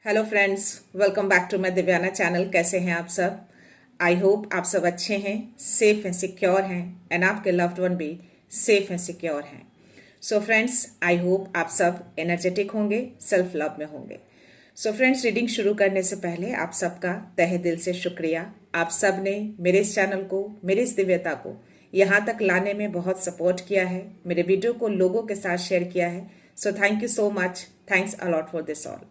Hello friends, welcome back to my Divyana channel. कैसे हैं आप सब? आई होप आप सब अच्छे हैं, सेफ एंड सिक्योर हैं एंड आपके लव्ड वन भी सेफ एंड सिक्योर हैं। सो फ्रेंड्स, आई होप आप सब एनर्जेटिक होंगे, सेल्फ लव में होंगे। सो फ्रेंड्स, रीडिंग शुरू करने से पहले आप सबका तहे दिल से शुक्रिया। आप सब ने मेरे इस चैनल को, मेरी इस दिव्यता को यहाँ तक लाने में बहुत सपोर्ट किया है, मेरे वीडियो को लोगों के साथ शेयर किया है। So thank you so much, thanks a lot for this all.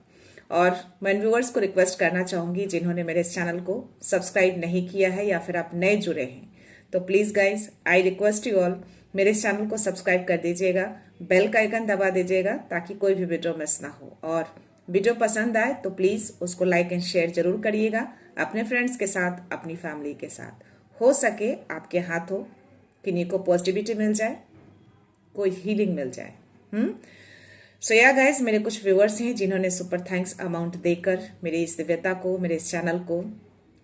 और मैं व्यूअर्स को रिक्वेस्ट करना चाहूंगी जिन्होंने मेरे इस चैनल को सब्सक्राइब नहीं किया है या फिर आप नए जुड़े हैं, तो please guys I request you all, मेरे इस चैनल को सब्सक्राइब कर दीजिएगा, बेल का आइकन दबा दीजिएगा ताकि कोई भी वीडियो मिस ना हो। और वीडियो पसंद आए तो प्लीज उसको लाइक एंड शेयर जरूर करिएगा अपने फ्रेंड्स के साथ, अपनी फैमिली के साथ। हो सके आपके हाथों किन्हीं को पॉजिटिविटी मिल जाए, कोई हीलिंग मिल जाए। सो या गाइज, मेरे कुछ व्यूअर्स हैं जिन्होंने सुपर थैंक्स अमाउंट देकर मेरी इस दिव्यता को, मेरे इस चैनल को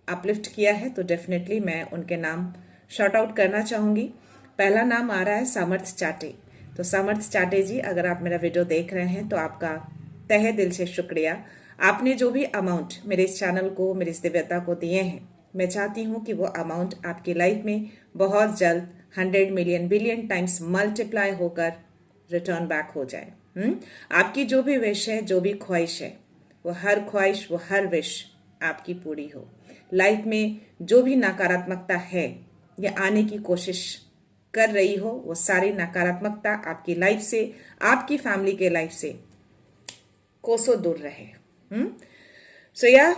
अपलिफ्ट किया है, तो डेफिनेटली मैं उनके नाम शॉर्ट आउट करना चाहूंगी। पहला नाम आ रहा है सामर्थ चाटे। तो सामर्थ चाटे जी, अगर आप मेरा वीडियो देख रहे हैं तो आपका तहे दिल से शुक्रिया। आपने जो भी अमाउंट मेरे इस चैनल को, मेरी इस दिव्यता को दिए हैं, मैं चाहती हूँ कि वो अमाउंट आपकी लाइफ में बहुत जल्द 100 मिलियन बिलियन टाइम्स मल्टीप्लाई होकर रिटर्न बैक हो जाए। आपकी जो भी विश है, जो भी ख्वाहिश है, वो हर ख्वाहिश, वो हर विश आपकी पूरी हो। लाइफ में जो भी नकारात्मकता है या आने की कोशिश कर रही हो, वो सारी नकारात्मकता आपकी लाइफ से, आपकी फैमिली के लाइफ से कोसों दूर रहे। सो या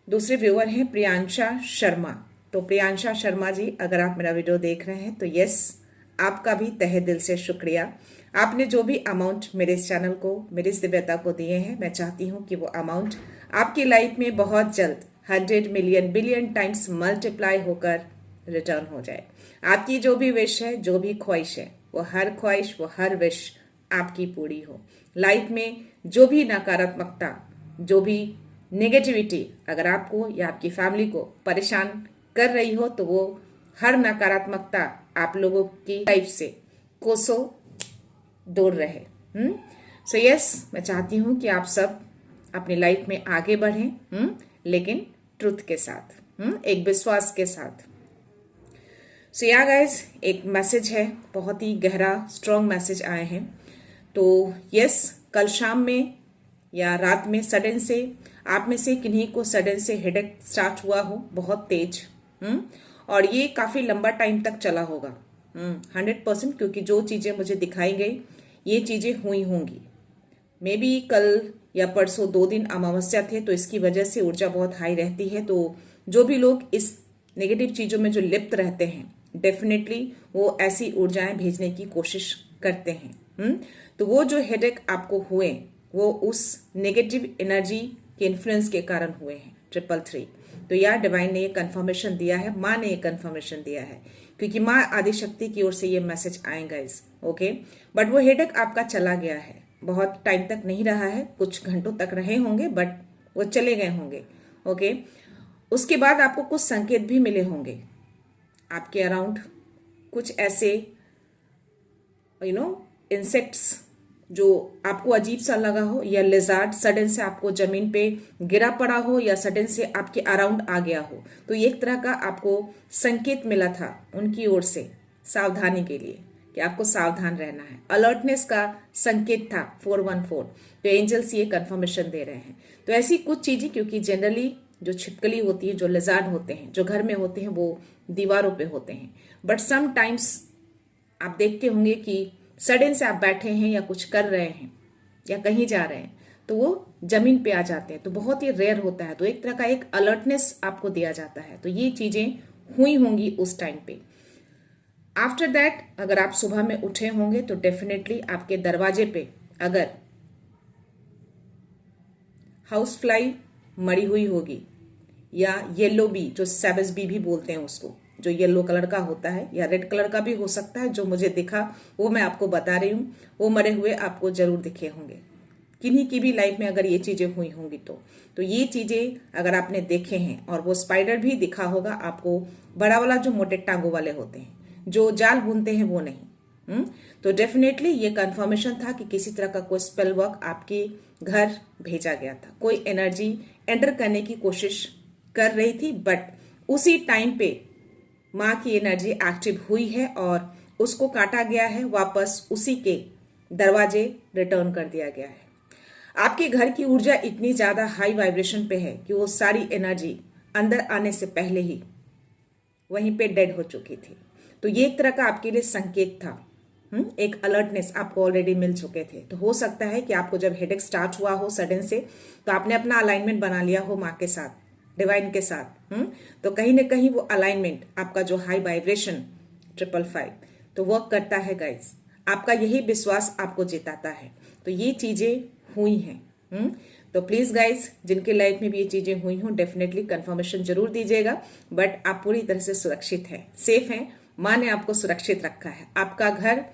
दूसरे व्यूअर हैं प्रियांशा शर्मा। तो प्रियांशा शर्मा जी, अगर आप मेरा वीडियो देख रहे हैं तो यस, आपका भी तहे दिल से शुक्रिया। आपने जो भी अमाउंट मेरे इस चैनल को, मेरी इस दिव्यता को दिए हैं, मैं चाहती हूँ कि वो अमाउंट आपकी लाइफ में बहुत जल्द 100 मिलियन बिलियन टाइम्स मल्टीप्लाई होकर रिटर्न हो जाए। आपकी जो भी विश है, जो भी ख्वाहिश है, वो हर ख्वाहिश, वो हर विश आपकी पूरी हो। लाइफ में जो भी नकारात्मकता, जो भी नेगेटिविटी अगर आपको या आपकी फैमिली को परेशान कर रही हो, तो वो हर नकारात्मकता आप लोगों की लाइफ से कोसों दूर रहे। सो यस, मैं चाहती हूँ कि आप सब अपनी लाइफ में आगे बढ़ें, लेकिन ट्रुथ के साथ, एक विश्वास के साथ। सो या गाइज, एक मैसेज है, बहुत ही गहरा स्ट्रॉन्ग मैसेज आए हैं। तो यस, कल शाम में या रात में सडन से आप में से किन्हीं को सडन से हेडेक स्टार्ट हुआ हो, बहुत तेज, और ये काफी लंबा टाइम तक चला होगा 100%, क्योंकि जो चीजें मुझे दिखाई गई ये चीजें हुई होंगी। मे बी कल या परसों 2 दिन अमावस्या थे, तो इसकी वजह से ऊर्जा बहुत हाई रहती है। तो जो भी लोग इस नेगेटिव चीजों में जो लिप्त रहते हैं, डेफिनेटली वो ऐसी ऊर्जाएं भेजने की कोशिश करते हैं। तो वो जो हेडेक आपको हुए, वो उस नेगेटिव एनर्जी के इन्फ्लुएंस के कारण हुए हैं। 333। तो यार, डिवाइन ने ये कंफर्मेशन दिया है, माँ ने ये कंफर्मेशन दिया है, क्योंकि माँ आदिशक्ति की ओर से ये मैसेज आएगा इस ओके। बट वो हेडेक आपका चला गया है, बहुत टाइम तक नहीं रहा है, कुछ घंटों तक रहे होंगे, बट वो चले गए होंगे। ओके, उसके बाद आपको कुछ संकेत भी मिले होंगे आपके अराउंड, कुछ ऐसे इंसेक्ट्स जो आपको अजीब सा लगा हो, या लिजार्ड सडन से आपको जमीन पे गिरा पड़ा हो, या सडन से आपके अराउंड आ गया हो। तो ये एक तरह का आपको संकेत मिला था उनकी ओर से सावधानी के लिए, कि आपको सावधान रहना है। अलर्टनेस का संकेत था 414। तो एंजल्स ये कंफर्मेशन दे रहे हैं। तो ऐसी कुछ चीजें, क्योंकि जनरली जो छिपकली होती है, जो लिजार्ड होते हैं, जो घर में होते हैं, वो दीवारों पे होते हैं, बट समटाइम्स आप देखते होंगे कि सडन से आप बैठे हैं या कुछ कर रहे हैं या कहीं जा रहे हैं, तो वो जमीन पे आ जाते हैं। तो बहुत ही रेयर होता है। तो एक तरह का एक अलर्टनेस आपको दिया जाता है। तो ये चीजें हुई होंगी उस टाइम पे। आफ्टर दैट, अगर आप सुबह में उठे होंगे तो डेफिनेटली आपके दरवाजे पे अगर हाउस फ्लाई मरी हुई होगी, या येलो बी, जो सेबस बी भी बोलते हैं उसको, जो येलो कलर का होता है, या रेड कलर का भी हो सकता है, जो मुझे दिखा वो मैं आपको बता रही हूँ, वो मरे हुए आपको जरूर दिखे होंगे। किन्हीं की भी लाइफ में अगर ये चीजें हुई होंगी तो ये चीजें अगर आपने देखे हैं, और वो स्पाइडर भी दिखा होगा आपको, बड़ा वाला जो मोटे टांगों वाले होते हैं, जो जाल बुनते हैं, वो नहीं। तो डेफिनेटली ये कंफर्मेशन था कि किसी तरह का कोई स्पेल वर्क आपकी घर भेजा गया था। कोई एनर्जी एंटर करने की कोशिश कर रही थी, बट उसी टाइम पे माँ की एनर्जी एक्टिव हुई है और उसको काटा गया है, वापस उसी के दरवाजे रिटर्न कर दिया गया है। आपके घर की ऊर्जा इतनी ज्यादा हाई वाइब्रेशन पे है कि वो सारी एनर्जी अंदर आने से पहले ही वहीं पे डेड हो चुकी थी। तो ये एक तरह का आपके लिए संकेत था। एक अलर्टनेस आपको ऑलरेडी मिल चुके थे। तो हो सकता है कि आपको जब हेडेक स्टार्ट हुआ हो सडन से, तो आपने अपना अलाइनमेंट बना लिया हो माँ के साथ, डिवाइन के साथ। तो कहीं ना कहीं वो अलाइनमेंट आपका जो हाई वाइब्रेशन 555 तो वर्क करता है गाइस। आपका यही विश्वास आपको जिताता है। तो ये चीजें हुई हैं। तो प्लीज गाइस, जिनके लाइफ में भी ये चीजें हुई हों, डेफिनेटली कंफर्मेशन जरूर दीजिएगा। बट आप पूरी तरह से सुरक्षित हैं, सेफ हैं। माँ ने आपको सुरक्षित रखा है। आपका घर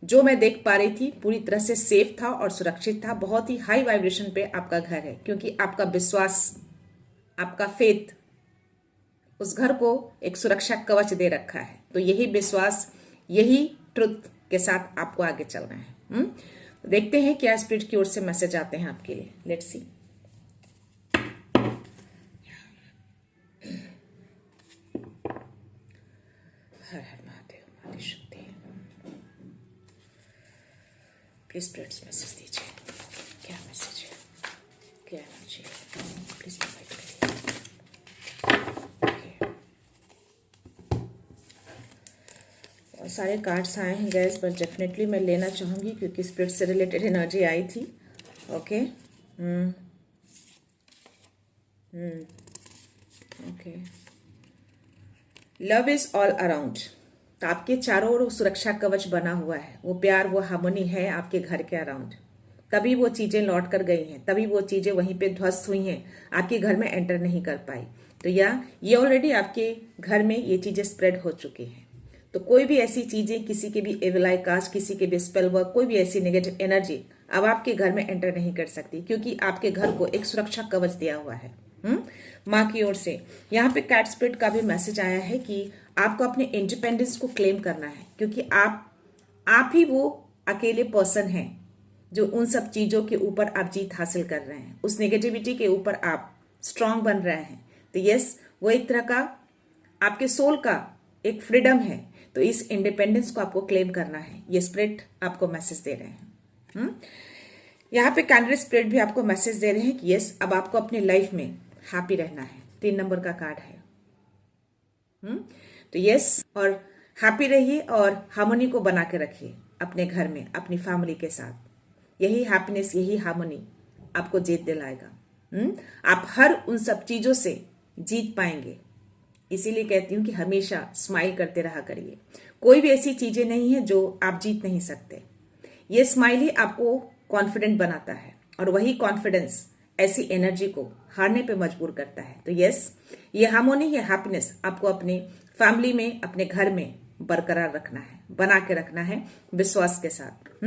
जो मैं देख पा रही थी पूरी तरह से सेफ था और सुरक्षित था। बहुत ही हाई वाइब्रेशन पे आपका घर है, क्योंकि आपका विश्वास, आपका फेथ उस घर को एक सुरक्षा कवच दे रखा है। तो यही विश्वास, यही ट्रुथ के साथ आपको आगे चलना है। देखते हैं क्या स्पिरिट की ओर से मैसेज आते हैं आपके लिए। Let's see. हर हर महादेव, माता शक्ति। प्लीज स्पिरिट्स मैसेज दीजिए, क्या मैसेज है, क्या एनर्जी है, प्लीज प्रोवाइड करिए। और सारे कार्ड्स आए हैं गैस, पर डेफिनेटली मैं लेना चाहूंगी क्योंकि स्पिरिट से रिलेटेड एनर्जी आई थी। Okay okay. Love is all around. तो आपके चारों ओर सुरक्षा कवच बना हुआ है। वो प्यार, वो हार्मनी है आपके घर के अराउंड। तभी वो चीजें लौट कर गई हैं, तभी वो चीजें वहीं पे ध्वस्त हुई हैं, आपके घर में एंटर नहीं कर पाई। तो ये ऑलरेडी आपके घर में ये चीजें स्प्रेड हो चुकी हैं। तो कोई भी ऐसी चीजें, किसी के भी एविल आई कास्ट, किसी के भी स्पेल वर्क, कोई भी ऐसी नेगेटिव एनर्जी अब आपके घर में एंटर नहीं कर सकती, क्योंकि आपके घर को एक सुरक्षा कवच दिया हुआ है माँ की ओर से। यहाँ पे कैट स्पिरिट का भी मैसेज आया है कि आपको अपने इंडिपेंडेंस को क्लेम करना है, क्योंकि आप ही वो अकेले पर्सन हैं जो उन सब चीजों के ऊपर आप जीत हासिल कर रहे हैं, उस नेगेटिविटी के ऊपर आप स्ट्रांग बन रहे हैं। तो यस, वो एक तरह का आपके सोल का एक फ्रीडम है। तो इस इंडिपेंडेंस को आपको क्लेम करना है। ये स्पिरिट आपको मैसेज दे रहे हैं। यहाँ पे कैंडल स्पिरिट भी आपको मैसेज दे रहे हैं कि यस, अब आपको अपनी लाइफ में हैप्पी रहना है। 3 नंबर का कार्ड है। तो यस, और हैप्पी रहिए और हार्मनी को बना के रखिए अपने घर में, अपनी फैमिली के साथ। यही हैप्पीनेस, यही हार्मनी आपको जीत दिलाएगा। आप हर उन सब चीजों से जीत पाएंगे। इसीलिए कहती हूं कि हमेशा स्माइल करते रहा करिए। कोई भी ऐसी चीजें नहीं है जो आप जीत नहीं सकते। ये स्माइल ही आपको कॉन्फिडेंट बनाता है, और वही कॉन्फिडेंस ऐसी एनर्जी को हारने पे मजबूर करता है। तो यस, ये हार्मोनी, ये हैप्पीनेस आपको अपने फैमिली में, अपने घर में बरकरार रखना है, बना के रखना है विश्वास के साथ।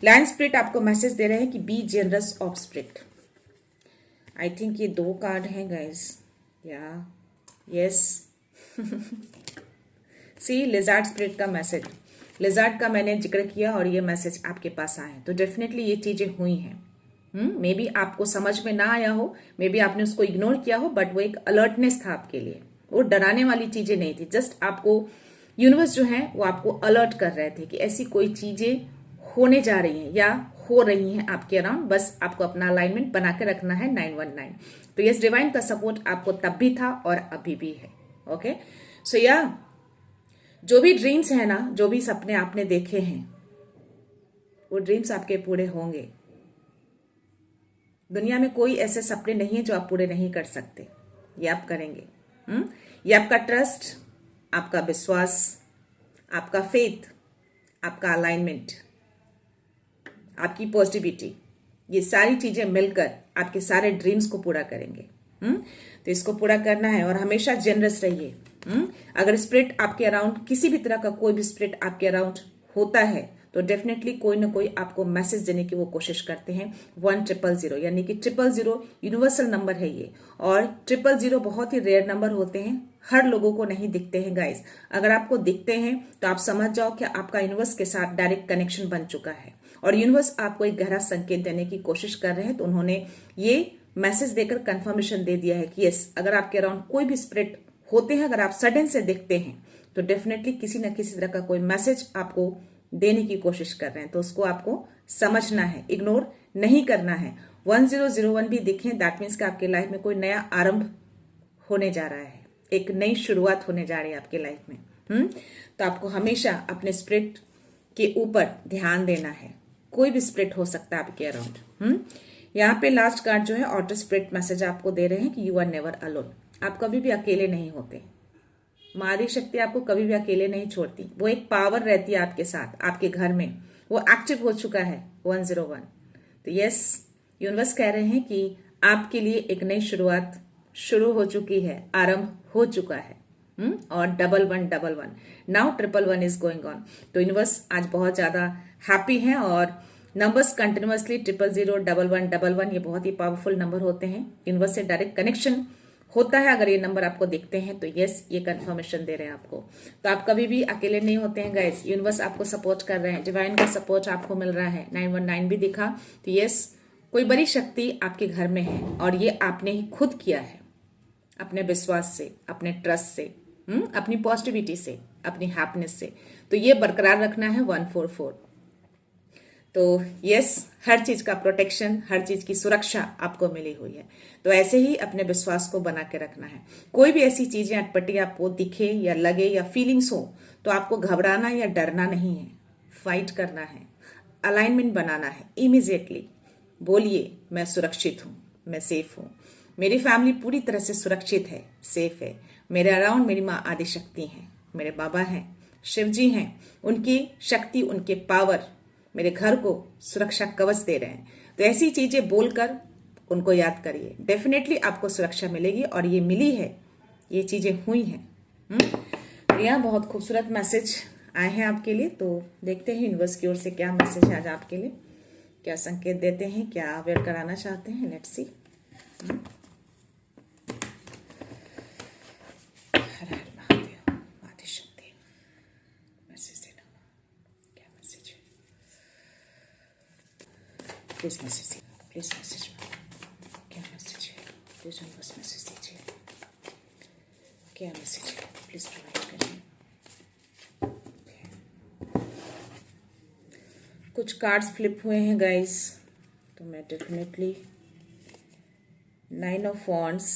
लायन स्पिरिट आपको मैसेज दे रहे हैं कि be generous of spirit. I think ये 2 कार्ड हैं guys. Yeah yes, see lizard spirit का मैसेज। लिजार्ड का मैंने जिक्र किया और ये मैसेज आपके पास आए। तो डेफिनेटली ये चीजें हुई हैं। मे बी आपको समझ में ना आया हो, मे बी आपने उसको इग्नोर किया हो, बट वो एक अलर्टनेस था आपके लिए। वो डराने वाली चीजें नहीं थी। जस्ट आपको यूनिवर्स जो है वो आपको अलर्ट कर रहे थे कि ऐसी कोई चीजें होने जा रही हैं या हो रही हैं आपके अराउंड। बस आपको अपना अलाइनमेंट बना के रखना है 919। तो यस, डिवाइन का सपोर्ट आपको तब भी था और अभी भी है। ओके, सो जो भी ड्रीम्स है ना, जो भी सपने आपने देखे हैं, वो ड्रीम्स आपके पूरे होंगे। दुनिया में कोई ऐसे सपने नहीं है जो आप पूरे नहीं कर सकते। ये आप करेंगे। ये आपका ट्रस्ट, आपका विश्वास, आपका फेथ, आपका अलाइनमेंट, आपकी पॉजिटिविटी, ये सारी चीजें मिलकर आपके सारे ड्रीम्स को पूरा करेंगे। तो इसको पूरा करना है और हमेशा जेनरस रहिए। अगर स्पिरिट आपके अराउंड, किसी भी तरह का कोई भी स्पिरिट आपके अराउंड होता है, तो डेफिनेटली कोई ना कोई आपको मैसेज देने की वो कोशिश करते हैं। 1000, यानी कि 000 यूनिवर्सल नंबर है ये, और 000 बहुत ही रेयर नंबर होते हैं, हर लोगों को नहीं दिखते हैं गाइस। अगर आपको दिखते हैं तो आप समझ जाओ कि आपका यूनिवर्स के साथ डायरेक्ट कनेक्शन बन चुका है, और यूनिवर्स आपको एक गहरा संकेत देने की कोशिश कर रहे हैं। तो उन्होंने ये मैसेज देकर कंफर्मेशन दे दिया है कि यस, अगर आपके अराउंड कोई भी स्पिरिट होते हैं, अगर आप सडन से देखते हैं तो डेफिनेटली किसी न किसी तरह का कोई मैसेज आपको देने की कोशिश कर रहे हैं। तो उसको आपको समझना है, इग्नोर नहीं करना है। 1001 भी दिखे, दैट मीन्स कि आपके लाइफ में कोई नया आरंभ होने जा रहा है, एक नई शुरुआत होने जा रही है आपके लाइफ में। तो आपको हमेशा अपने स्पिरिट के ऊपर ध्यान देना है। कोई भी स्पिरिट हो सकता है आपके अराउंड। यहाँ पे लास्ट कार्ड जो है ऑटो स्पिरिट मैसेज आपको दे रहे हैं कि यू आर नेवर अलोन। आप कभी भी अकेले नहीं होते। माँ आदि शक्ति आपको कभी भी अकेले नहीं छोड़ती। वो एक पावर रहती है आपके साथ, आपके घर में। वो एक्टिव हो चुका है 101। तो यस, यूनिवर्स कह रहे हैं कि आपके लिए एक नई शुरुआत शुरू हो चुकी है, आरंभ हो चुका है। और 1111 नाउ 1111 इज गोइंग ऑन। तो यूनिवर्स आज बहुत ज्यादा हैप्पी है और नंबर्स कंटिन्यूअसली 000 1111 ये बहुत ही पावरफुल नंबर होते हैं। यूनिवर्स से डायरेक्ट कनेक्शन होता है अगर ये नंबर आपको दिखते हैं। तो यस, ये कंफर्मेशन दे रहे हैं आपको। तो आप कभी भी अकेले नहीं होते हैं गाइस। यूनिवर्स आपको सपोर्ट कर रहे हैं, डिवाइन का सपोर्ट आपको मिल रहा है। 919 भी दिखा। तो यस, कोई बड़ी शक्ति आपके घर में है और ये आपने ही खुद किया है, अपने विश्वास से, अपने ट्रस्ट से, अपनी पॉजिटिविटी से, अपनी हैप्पीनेस से। तो ये बरकरार रखना है 144। तो यस, हर चीज का प्रोटेक्शन, हर चीज की सुरक्षा आपको मिली हुई है। तो ऐसे ही अपने विश्वास को बना के रखना है। कोई भी ऐसी चीजें अटपटी आपको दिखे या लगे या फीलिंग्स हो तो आपको घबराना या डरना नहीं है, फाइट करना है, अलाइनमेंट बनाना है। इमीडिएटली बोलिए, मैं सुरक्षित हूं, मैं सेफ हूं, मेरी फैमिली पूरी तरह से सुरक्षित है, सेफ है। मेरे अराउंड मेरी माँ आदि शक्ति हैं, मेरे बाबा हैं, शिव जी हैं, उनकी शक्ति, उनके पावर मेरे घर को सुरक्षा कवच दे रहे हैं। तो ऐसी चीजें बोलकर उनको याद करिए, डेफिनेटली आपको सुरक्षा मिलेगी और ये मिली है, ये चीजें हुई हैं। तो यहाँ बहुत खूबसूरत मैसेज आए हैं आपके लिए। तो देखते हैं यूनिवर्स की ओर से क्या मैसेज है आज आपके लिए, क्या संकेत देते हैं, क्या अवेयर कराना चाहते हैं। Let's see. Please message, please message, क्या मैसेज है, प्लीज यूनिवर्स मैसेज दीजिए, क्या मैसेज है, प्लीज प्रोवाइड करिए। कुछ कार्ड्स फ्लिप हुए हैं गाइस, तो मैं definitely 9 of wands,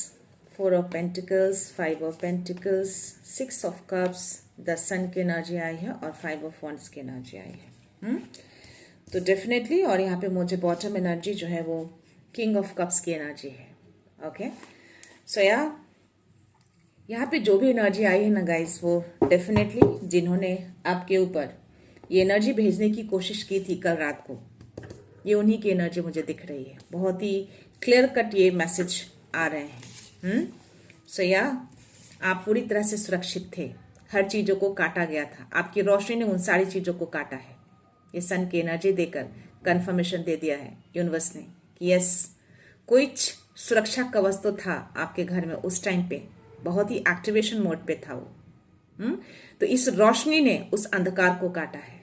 4 of pentacles, 5 of pentacles, 6 of cups, 10 सन की एनर्जी आई है और 5 ऑफ वॉन्ड्स की एनर्जी आई है। तो डेफिनेटली, और यहाँ पे मुझे बॉटम एनर्जी जो है वो किंग ऑफ कप्स की एनर्जी है। ओके, सो यहाँ पे जो भी एनर्जी आई है ना गाइस, वो डेफिनेटली जिन्होंने आपके ऊपर ये एनर्जी भेजने की कोशिश की थी कल रात को, ये उन्हीं की एनर्जी मुझे दिख रही है। बहुत ही क्लियर कट ये मैसेज आ रहे हैं। सो आप पूरी तरह से सुरक्षित थे। हर चीजों को काटा गया था, आपकी रोशनी ने उन सारी चीजों को काटा है। ये सन की एनर्जी देकर कंफर्मेशन दे दिया है यूनिवर्स ने कि यस, कुछ सुरक्षा कवच तो था आपके घर में उस टाइम पे, बहुत ही एक्टिवेशन मोड पे था वो। तो इस रोशनी ने उस अंधकार को काटा है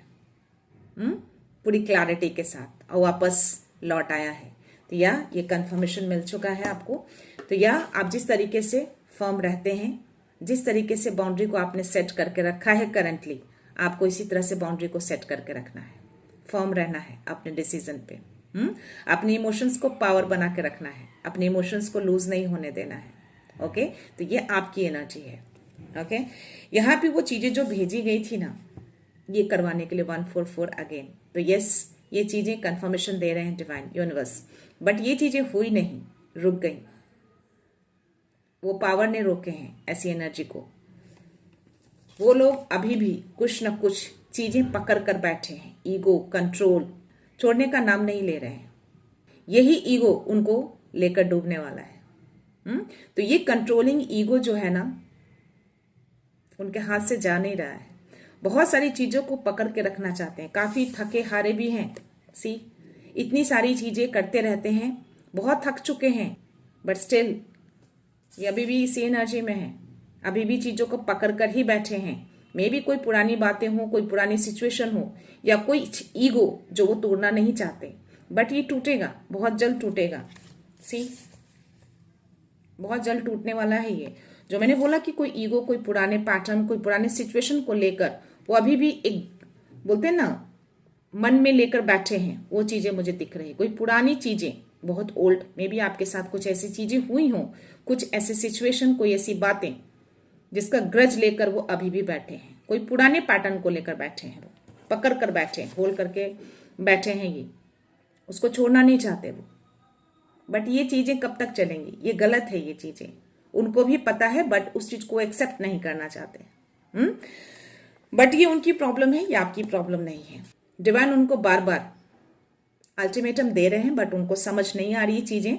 पूरी क्लैरिटी के साथ और वापस लौट आया है। तो ये कंफर्मेशन मिल चुका है आपको। तो आप जिस तरीके से फर्म रहते हैं, जिस तरीके से बाउंड्री को आपने सेट करके रखा है करंटली, आपको इसी तरह से बाउंड्री को सेट करके रखना है, फर्म रहना है अपने डिसीजन पे। अपने इमोशंस को पावर बना के रखना है, अपने इमोशंस को लूज नहीं होने देना है। ओके, तो ये आपकी एनर्जी है। ओके, यहाँ पे वो चीजें जो भेजी गई थी ना, ये करवाने के लिए 144 अगेन। तो यस, ये चीजें कंफर्मेशन दे रहे हैं डिवाइन यूनिवर्स, बट ये चीजें हुई नहीं, रुक गई। वो पावर ने रोके हैं ऐसी एनर्जी को। वो लोग अभी भी कुछ न कुछ चीजें पकड़ कर बैठे हैं। ईगो, कंट्रोल छोड़ने का नाम नहीं ले रहे हैं। यही ईगो उनको लेकर डूबने वाला है। तो ये कंट्रोलिंग ईगो जो है ना, उनके हाथ से जा नहीं रहा है। बहुत सारी चीजों को पकड़ के रखना चाहते हैं, काफी थके हारे भी हैं। इतनी सारी चीजें करते रहते हैं, बहुत थक चुके हैं, बट स्टिल ये अभी भी इसी एनर्जी में है, अभी भी चीजों को पकड़ कर ही बैठे हैं मे भी कोई पुरानी बातें हो, कोई पुरानी सिचुएशन हो, या कोई ईगो जो वो तोड़ना नहीं चाहते, बट ये टूटेगा, बहुत जल्द टूटेगा। सी, बहुत जल्द टूटने वाला है ये। जो मैंने बोला कि कोई ईगो, कोई पुराने पैटर्न, कोई पुराने सिचुएशन को लेकर वो अभी भी एक बोलते हैं ना मन में लेकर बैठे हैं, वो चीजें मुझे दिख रही। कोई पुरानी चीजें बहुत ओल्ड, मे बी आपके साथ कुछ ऐसी चीजें हुई हों, कुछ ऐसे सिचुएशन, कोई ऐसी बातें जिसका ग्रज लेकर वो अभी भी बैठे हैं। कोई पुराने पैटर्न को लेकर बैठे हैं, वो पकड़ कर बैठे हैं, होल्ड करके बैठे हैं, ये उसको छोड़ना नहीं चाहते वो। बट ये चीजें कब तक चलेंगी? ये गलत है, ये चीजें उनको भी पता है, बट उस चीज को एक्सेप्ट नहीं करना चाहते। बट ये उनकी प्रॉब्लम है, ये आपकी प्रॉब्लम नहीं है। डिवाइन उनको बार बार अल्टीमेटम दे रहे हैं, बट उनको समझ नहीं आ रही चीजें।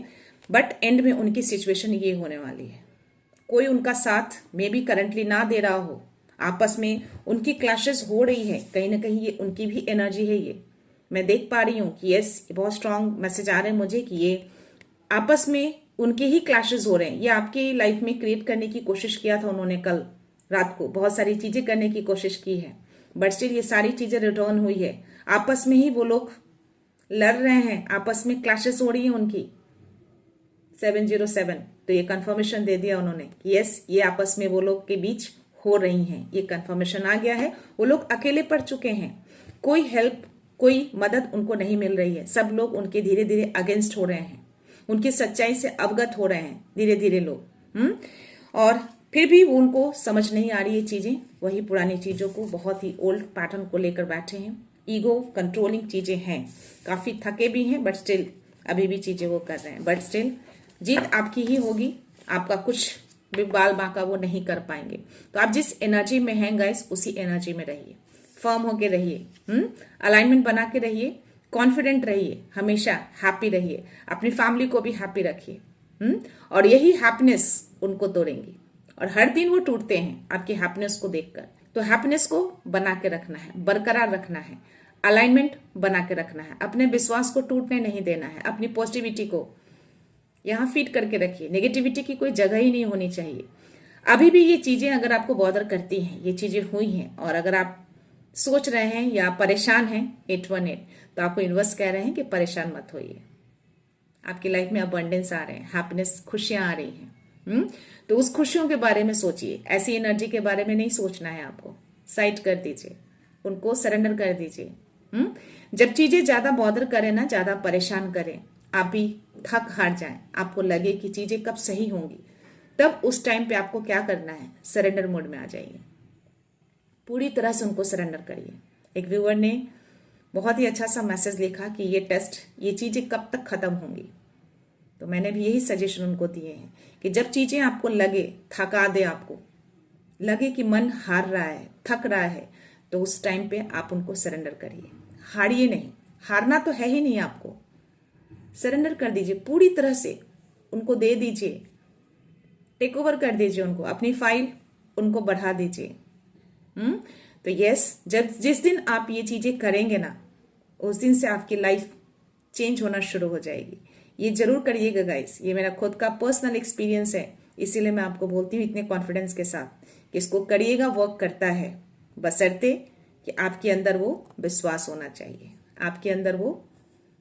बट एंड में उनकी सिचुएशन ये होने वाली है, कोई उनका साथ मे बी करंटली ना दे रहा हो, आपस में उनकी क्लैशेस हो रही है, कहीं ना कहीं ये उनकी भी एनर्जी है। ये मैं देख पा रही हूँ कि यस, बहुत स्ट्रांग मैसेज आ रहे हैं मुझे कि ये आपस में उनके ही क्लैशेस हो रहे हैं। ये आपकी लाइफ में क्रिएट करने की कोशिश किया था उन्होंने, कल रात को बहुत सारी चीजें करने की कोशिश की है, बट स्टिल ये सारी चीजें रिटर्न हुई है। आपस में ही वो लोग लड़ रहे हैं, आपस में क्लैशेस हो रही है उनकी। 707 तो ये कंफर्मेशन दे दिया उन्होंने कि यस, ये आपस में वो लोग के बीच हो रही हैं। ये कंफर्मेशन आ गया है, वो लोग अकेले पड़ चुके हैं, कोई हेल्प, कोई मदद उनको नहीं मिल रही है। सब लोग उनके धीरे धीरे अगेंस्ट हो रहे हैं, उनकी सच्चाई से अवगत हो रहे हैं धीरे धीरे लोग। और फिर भी वो उनको समझ नहीं आ रही है चीजें, वही पुरानी चीजों को, बहुत ही ओल्ड पैटर्न को लेकर बैठे हैं। ईगो कंट्रोलिंग चीजें हैं, काफी थके भी हैं, बट स्टिल अभी भी चीजें वो कर रहे हैं। बट स्टिल जीत आपकी ही होगी, आपका कुछ भी बाल बांका वो नहीं कर पाएंगे। तो आप जिस एनर्जी में हैं गाइस, उसी एनर्जी में रहिए, फर्म होके रहिए, अलाइनमेंट बना के रहिए, कॉन्फिडेंट रहिए, हमेशा हैप्पी रहिए, अपनी फैमिली को भी हैप्पी रखिए। और यही हैप्पीनेस उनको तोड़ेंगी, और हर दिन वो टूटते हैं आपकी हैप्पीनेस को देखकर। तो हैप्पीनेस को बना के रखना है, बरकरार रखना है, अलाइनमेंट बना के रखना है, अपने विश्वास को टूटने नहीं देना है, अपनी पॉजिटिविटी को यहाँ फिट करके रखिए। नेगेटिविटी की कोई जगह ही नहीं होनी चाहिए। अभी भी ये चीजें अगर आपको बॉदर करती हैं, ये चीजें हुई हैं, और अगर आप सोच रहे हैं या परेशान हैं 818, तो आपको यूनिवर्स कह रहे हैं कि परेशान मत होइए। आपकी लाइफ में अबंडेंस आ रहे हैं, हैप्पीनेस, खुशियां आ रही हैं। तो उस खुशियों के बारे में सोचिए, ऐसी एनर्जी के बारे में नहीं सोचना है आपको। साइड कर दीजिए, उनको सरेंडर कर दीजिए। जब चीजें ज्यादा बॉदर करें ना, ज्यादा परेशान करें, आप भी थक हार जाएं, आपको लगे कि चीजें कब सही होंगी, तब उस टाइम पे आपको क्या करना है? सरेंडर मोड में आ जाइए, पूरी तरह से उनको सरेंडर करिए। एक व्यूअर ने बहुत ही अच्छा सा मैसेज लिखा कि ये टेस्ट, ये चीजें कब तक खत्म होंगी। तो मैंने भी यही सजेशन उनको दिए हैं कि जब चीजें आपको लगे, थका दे, आपको लगे कि मन हार रहा है, थक रहा है, तो उस टाइम पे आप उनको सरेंडर करिए। हारिए नहीं, हारना तो है ही नहीं आपको। सरेंडर कर दीजिए, पूरी तरह से उनको दे दीजिए, टेक ओवर कर दीजिए उनको, अपनी फाइल उनको बढ़ा दीजिए। तो यस, जब जिस दिन आप ये चीजें करेंगे ना, उस दिन से आपकी लाइफ चेंज होना शुरू हो जाएगी। ये जरूर करिएगा गाइस, ये मेरा खुद का पर्सनल एक्सपीरियंस है, इसीलिए मैं आपको बोलती हूँ इतने कॉन्फिडेंस के साथ कि इसको करिएगा, वर्क करता है, बशर्ते कि आपके अंदर वो विश्वास होना चाहिए, आपके अंदर वो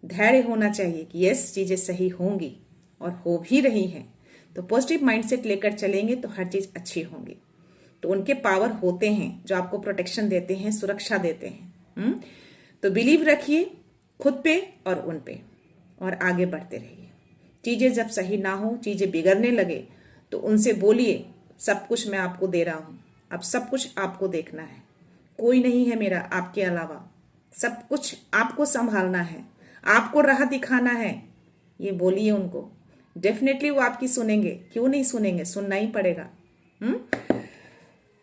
धैर्य होना चाहिए कि यस, चीजें सही होंगी, और हो भी रही हैं। तो पॉजिटिव माइंडसेट लेकर चलेंगे तो हर चीज अच्छी होंगी। तो उनके पावर होते हैं जो आपको प्रोटेक्शन देते हैं, सुरक्षा देते हैं। तो बिलीव रखिए खुद पे और उन पे, और आगे बढ़ते रहिए। चीजें जब सही ना हो, चीजें बिगड़ने लगे, तो उनसे बोलिए सब कुछ मैं आपको दे रहा हूं, अब सब कुछ आपको देखना है, कोई नहीं है मेरा आपके अलावा, सब कुछ आपको संभालना है, आपको राह दिखाना है। ये बोलिए उनको, डेफिनेटली वो आपकी सुनेंगे, क्यों नहीं सुनेंगे, सुनना ही पड़ेगा।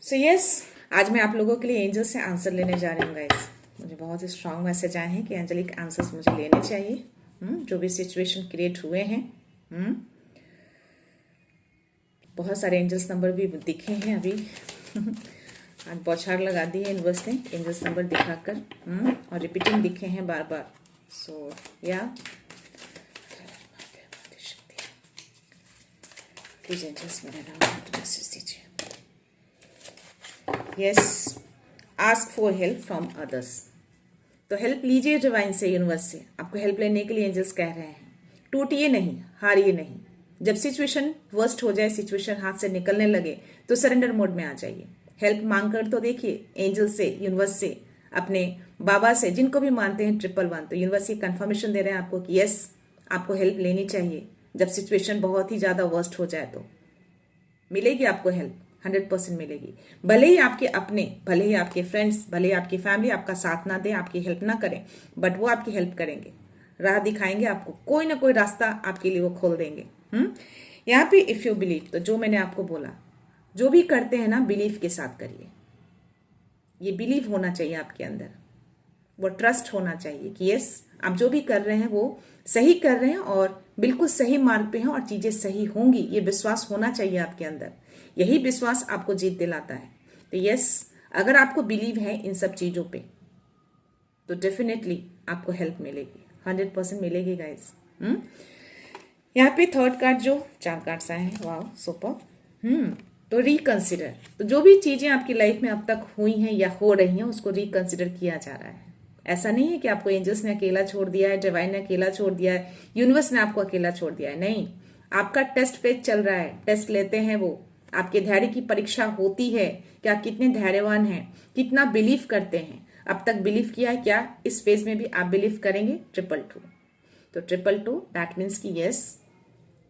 सो यस, आज मैं आप लोगों के लिए एंजल से आंसर लेने जा रही हूँ गाइस। मुझे बहुत ही स्ट्रांग मैसेज आए हैं कि एंजलिक आंसर्स मुझे लेने चाहिए, जो भी सिचुएशन क्रिएट हुए हैं। बहुत सारे एंजल्स नंबर भी दिखे हैं अभी। आज बौछार लगा दी है यूनिवर्स ने एंजल्स नंबर दिखाकर, और रिपीटिंग दिखे हैं बार बार। सो या प्लीज एंजल्स मेरा नाम मैसेज दीजिए। Yes, ask for help from others. तो हेल्प लीजिए डिवाइन से, यूनिवर्स से। आपको हेल्प लेने के लिए एंजल्स कह रहे हैं। टूटिए नहीं, हारिए नहीं। जब सिचुएशन वर्स्ट हो जाए, सिचुएशन हाथ से निकलने लगे, तो सरेंडर मोड में आ जाइए। हेल्प मांग कर तो देखिए, एंजल से, यूनिवर्स से, अपने बाबा से, जिनको भी मानते हैं 111। तो यूनिवर्स ये कंफर्मेशन दे रहे हैं आपको कि यस, आपको हेल्प लेनी चाहिए। जब सिचुएशन बहुत ही ज्यादा वर्स्ट हो जाए तो मिलेगी आपको हेल्प, 100% मिलेगी। भले ही आपके अपने, भले ही आपके फ्रेंड्स, भले ही आपकी फैमिली आपका साथ ना दे, आपकी हेल्प ना करें, बट वो आपकी हेल्प करेंगे, राह दिखाएंगे आपको, कोई ना कोई रास्ता आपके लिए वो खोल देंगे। यहाँ पे इफ यू बिलीव, तो जो मैंने आपको बोला, जो भी करते हैं ना, बिलीव के साथ करिए। ये बिलीव होना चाहिए आपके अंदर, वो ट्रस्ट होना चाहिए कि यस, आप जो भी कर रहे हैं वो सही कर रहे हैं और बिल्कुल सही मार्ग पे हैं और चीजें सही होंगी। ये विश्वास होना चाहिए आपके अंदर। यही विश्वास आपको जीत दिलाता है। तो यस, अगर आपको बिलीव है इन सब चीजों पे, तो डेफिनेटली आपको हेल्प मिलेगी, 100% मिलेगी गाइस। यहाँ पे थर्ड कार्ड, जो 4 कार्ड्स आए हैं, वाह सुपर। तो रिकंसिडर, तो जो भी चीजें आपकी लाइफ में अब तक हुई हैं या हो रही हैं, उसको रिकंसिडर किया जा रहा है। ऐसा नहीं है कि आपको एंजल्स ने अकेला छोड़ दिया है, डिवाइन ने अकेला छोड़ दिया है, यूनिवर्स ने आपको अकेला छोड़ दिया है। नहीं, आपका टेस्ट फेज चल रहा है, टेस्ट लेते हैं वो। आपके धैर्य की परीक्षा होती है कि आप कितने धैर्यवान हैं, कितना बिलीव करते हैं। अब तक बिलीव किया है क्या? इस फेज में भी आप बिलीव करेंगे। 222, तो 222 दैट मीन्स कि यस,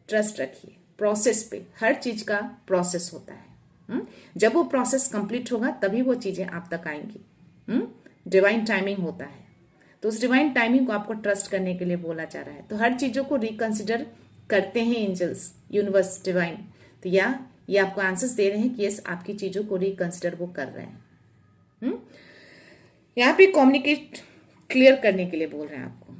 ट्रस्ट रखिए प्रोसेस पे। हर चीज का प्रोसेस होता है। जब वो प्रोसेस कंप्लीट होगा तभी वो चीजें आप तक आएंगी। डिवाइन टाइमिंग होता है, तो उस डिवाइन टाइमिंग को आपको ट्रस्ट करने के लिए बोला जा रहा है। तो हर चीजों को रिकंसिडर करते हैं एंजल्स, यूनिवर्स, डिवाइन। तो ये आपको आंसर्स दे रहे हैं कि यस, आपकी चीजों को रिकंसिडर वो कर रहे हैं। यहाँ पे कम्युनिकेट क्लियर करने के लिए बोल रहे हैं आपको।